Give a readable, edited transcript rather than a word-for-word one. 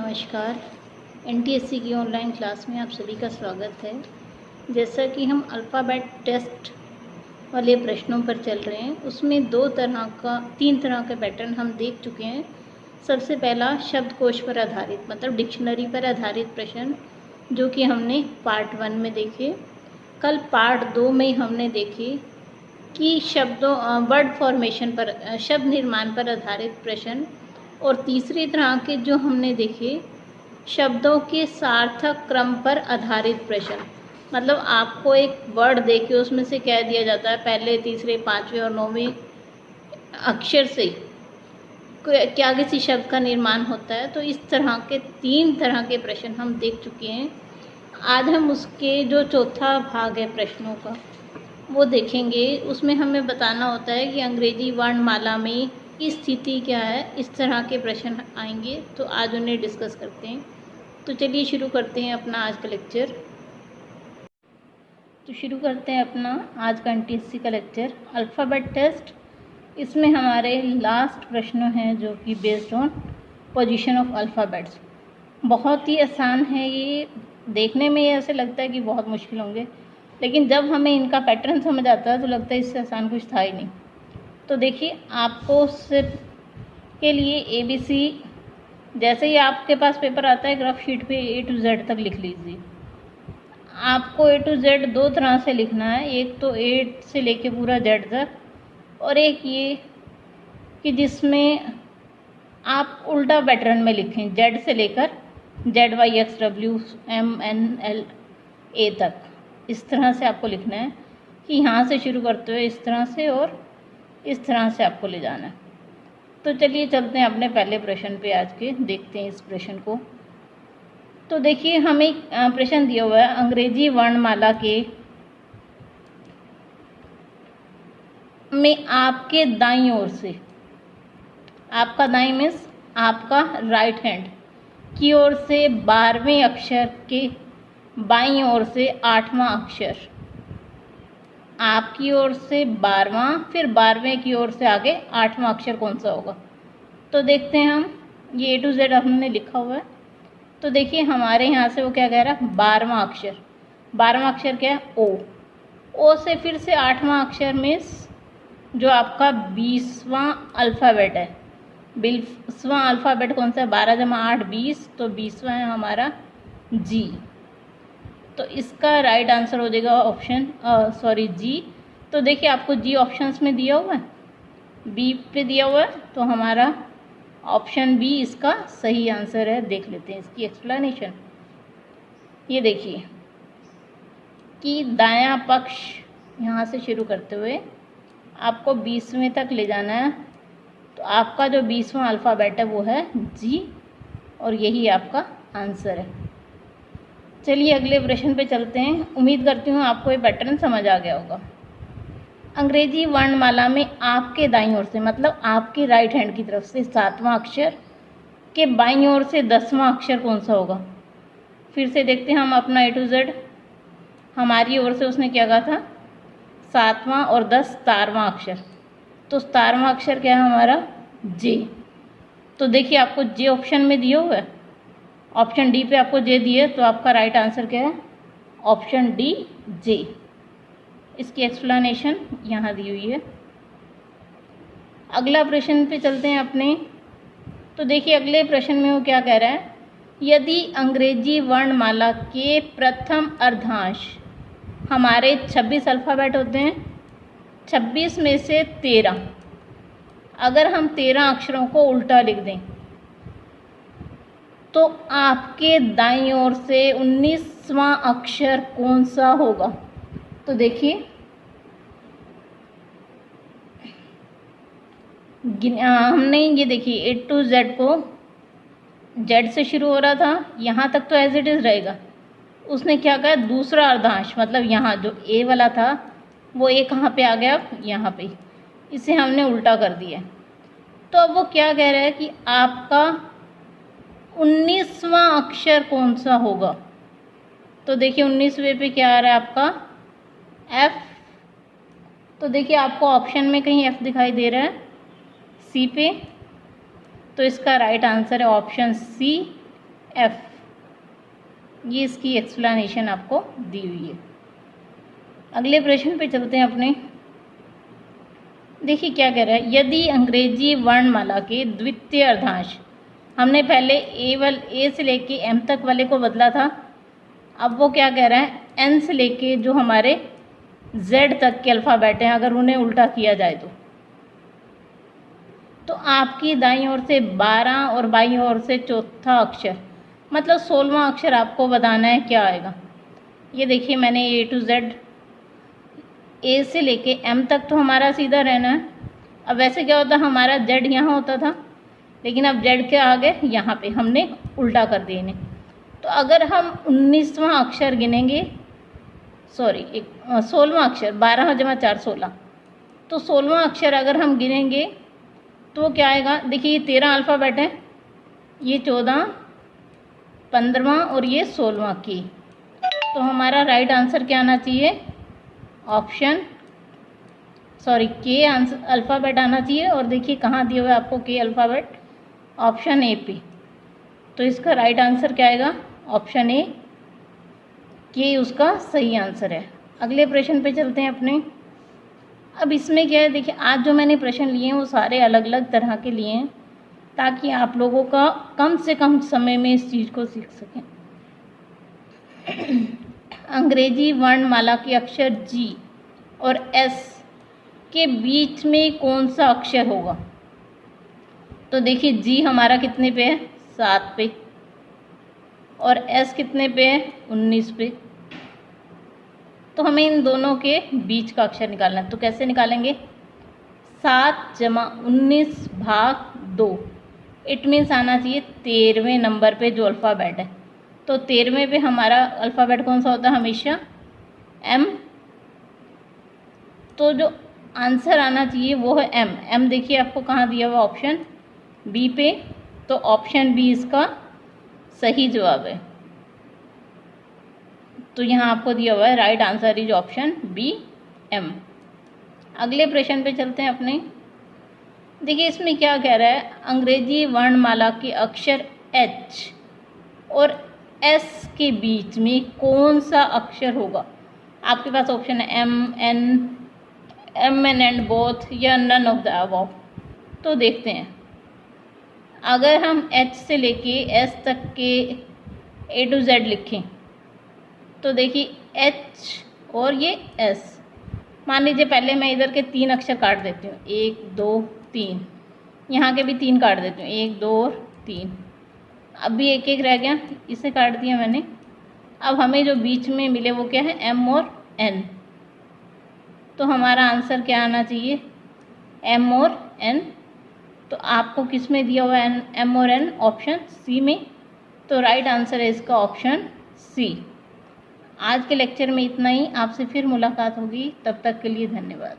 नमस्कार। एनटीएससी की online class में आप सभी का स्वागत है। जैसा कि हम अल्फ़ाबेट टेस्ट वाले प्रश्नों पर चल रहे हैं, उसमें तीन तरह के पैटर्न हम देख चुके हैं। सबसे पहला शब्दकोश पर आधारित मतलब डिक्शनरी पर आधारित प्रश्न, जो कि हमने पार्ट 1 में देखे। कल पार्ट 2 में हमने देखे कि वर्ड फॉर्मेशन पर शब्द निर्माण पर आधारित प्रश्न, और तीसरी तरह के जो हमने देखे शब्दों के सार्थक क्रम पर आधारित प्रश्न। मतलब आपको एक वर्ड देके उसमें से कह दिया जाता है पहले, तीसरे, पांचवें और 9वें अक्षर से क्या किसी शब्द का निर्माण होता है। तो इस तरह के 3 तरह के प्रश्न हम देख चुके हैं। आज हम उसके जो चौथा भाग है प्रश्नों का वो देखेंगे। उसमें हमें बताना होता है कि अंग्रेजी वर्णमाला में की स्थिति क्या है। इस तरह के प्रश्न आएंगे, तो आज उन्हें डिस्कस करते हैं। तो चलिए शुरू करते हैं अपना आज का लेक्चर। तो शुरू करते हैं अपना आज का एनटीएससी का लेक्चर, अल्फ़ाबेट टेस्ट। इसमें हमारे लास्ट प्रश्न हैं जो कि based on position of alphabets. बहुत ही आसान है ये, देखने में ऐसे लगता है कि बहुत मुश्किल होंगे, लेकिन जब हमें इनका पैटर्न समझ आता है तो लगता है इससे आसान कुछ था ही नहीं। तो देखिए, आपको सिर्फ के लिए ABC, जैसे ही आपके पास पेपर आता है ग्राफ शीट पे A to Z तक लिख लीजिए। आपको A to Z 2 तरह से लिखना है, एक तो A से लेके पूरा Z तक, और एक ये कि जिसमें आप उल्टा पैटर्न में लिखें, Z से लेकर ZYXWMNLA तक। इस तरह से आपको लिखना है कि यहाँ से शुरू करते हुए इस तरह से और इस तरह से आपको ले जाना है। तो चलिए चलते हैं अपने पहले प्रश्न पे आज के, देखते हैं इस प्रश्न को। तो देखिए, हमें प्रश्न दिया हुआ है अंग्रेजी वर्णमाला के में आपके दाईं ओर से, आपका दाईं मीन्स आपका राइट हैंड की ओर से 12वें अक्षर के बाईं ओर से 8वां अक्षर, आपकी ओर से 12वां, फिर 12वें की ओर से आगे 8वां अक्षर कौन सा होगा। तो देखते हैं हम, ये A to Z हमने लिखा हुआ है। तो देखिए हमारे यहाँ से वो क्या कह रहा है, 12वां अक्षर। 12वां अक्षर क्या है, O से फिर से 8वां अक्षर में जो आपका 20वां अल्फ़ाबेट है। 20वां अल्फ़ाबेट कौन सा है, 12 जमा 8 20, तो 20वां है हमारा G। तो इसका राइट आंसर हो जाएगा ऑप्शन G। तो देखिए आपको G ऑप्शंस में दिया हुआ है, B पे दिया हुआ है, तो हमारा ऑप्शन B इसका सही आंसर है। देख लेते हैं इसकी एक्सप्लेनेशन। ये देखिए कि दायां पक्ष यहाँ से शुरू करते हुए आपको 20वें तक ले जाना है। तो आपका जो 20वां अल्फ़ाबेट है वो है G, और यही आपका आंसर है। चलिए अगले प्रश्न पे चलते हैं। उम्मीद करती हूँ आपको ये पैटर्न समझ आ गया होगा। अंग्रेजी वर्णमाला में आपके दाईं ओर से मतलब आपके राइट हैंड की तरफ से 7वां अक्षर के बाईं ओर से 10वां अक्षर कौन सा होगा। फिर से देखते हैं हम अपना A to Z। हमारी ओर से उसने क्या कहा था, 7वां और 10 17वां अक्षर। तो 17वां अक्षर क्या है हमारा, J। तो देखिए आपको J ऑप्शन में दिया हुआ है, ऑप्शन डी पे आपको J दिए, तो आपका राइट आंसर क्या है, ऑप्शन डी J। इसकी एक्सप्लेनेशन यहाँ दी हुई है। अगला प्रश्न पे चलते हैं अपने। तो देखिए अगले प्रश्न में वो क्या कह रहा है, यदि अंग्रेजी वर्णमाला के प्रथम अर्धांश, हमारे 26 अल्फ़ाबेट होते हैं, 26 में से 13, अगर हम 13 अक्षरों को उल्टा लिख दें तो आपके दाईं ओर से 19वां अक्षर कौन सा होगा। तो देखिए हमने ये देखिए A to Z को Z से शुरू हो रहा था, यहाँ तक तो एज इट इज़ रहेगा। उसने क्या कहा, दूसरा अर्धांश मतलब यहाँ जो A वाला था वो A कहाँ पे आ गया, यहाँ पे, इसे हमने उल्टा कर दिया। तो अब वो क्या कह रहा है कि आपका 19वां अक्षर कौन सा होगा। तो देखिए 19वें पे क्या आ रहा है आपका F। तो देखिए आपको ऑप्शन में कहीं F दिखाई दे रहा है C पे, तो इसका राइट आंसर है ऑप्शन सी एफ। ये इसकी एक्सप्लेनेशन आपको दी हुई है। अगले प्रश्न पे चलते हैं अपने। देखिए क्या कह रहा है, यदि अंग्रेजी वर्णमाला के द्वितीय अर्धांश, हमने पहले ए से लेके एम तक वाले को बदला था, अब वो क्या कह रहा है, एन से लेके जो हमारे जेड तक के अल्फ़ाबेट हैं अगर उन्हें उल्टा किया जाए तो आपकी दाईं ओर से 12 और बाईं ओर से चौथा अक्षर मतलब 16वां अक्षर आपको बताना है क्या आएगा। ये देखिए मैंने ए टू जेड, ए से लेके एम तक तो हमारा सीधा रहना है। अब वैसे क्या होता, हमारा जेड यहाँ होता था, लेकिन अब जेड के आगे यहाँ पे हमने उल्टा कर दिए इन्हें। तो अगर हम 19वां अक्षर गिनेंगे, 16वां अक्षर, 12 जमा 4 16, तो 16वां अक्षर अगर हम गिनेंगे तो क्या आएगा। देखिए ये 13 अल्फ़ाबेट है, ये 14, 15वां और ये 16वां की। तो हमारा राइट आंसर क्या आना चाहिए, ऑप्शन के आंसर अल्फ़ाबेट आना चाहिए। और देखिए कहाँ दिया हुआ है आपको के अल्फ़ाबेट, ऑप्शन ए पे। तो इसका राइट आंसर क्या आएगा, ऑप्शन ए, के उसका सही आंसर है। अगले प्रश्न पे चलते हैं अपने। अब इसमें क्या है, देखिए आज जो मैंने प्रश्न लिए हैं वो सारे अलग अलग तरह के लिए हैं ताकि आप लोगों का कम से कम समय में इस चीज़ को सीख सकें। अंग्रेजी वर्णमाला के अक्षर जी और एस के बीच में कौन सा अक्षर होगा। तो देखिए जी हमारा कितने पे है, 7 पे, और एस कितने पे है, 19 पे। तो हमें इन दोनों के बीच का अक्षर निकालना है। तो कैसे निकालेंगे, 7 जमा 19 भाग 2, इट मीन्स आना चाहिए 13वें नंबर पे जो अल्फ़ाबेट है। तो 13वें पे हमारा अल्फ़ाबेट कौन सा होता है, हमेशा एम। तो जो आंसर आना चाहिए वो है एम। एम देखिए आपको कहाँ दिया हुआ, ऑप्शन बी पे। तो ऑप्शन बी इसका सही जवाब है। तो यहाँ आपको दिया हुआ है right answer is option B, M. अगले प्रश्न पे चलते हैं अपने। देखिए इसमें क्या कह रहा है, अंग्रेजी वर्णमाला के अक्षर एच और एस के बीच में कौन सा अक्षर होगा। आपके पास ऑप्शन है एम एन एंड बोथ या नन ऑफ द अबव। तो देखते हैं, अगर हम एच से लेके एस तक के ए टू जेड लिखें तो देखिए एच और ये एस, मान लीजिए पहले मैं इधर के 3 अक्षर काट देती हूँ, 1 2 3, यहाँ के भी 3 काट देती हूँ, 1 2 और 3। अब भी एक एक रह गया, इसे काट दिया मैंने। अब हमें जो बीच में मिले वो क्या है, एम और एन। तो हमारा आंसर क्या आना चाहिए, एम और एन। तो आपको किस में दिया हुआ है, एम और एन, ऑप्शन सी में। तो राइट आंसर है इसका ऑप्शन सी। आज के लेक्चर में इतना ही, आपसे फिर मुलाकात होगी, तब तक के लिए धन्यवाद।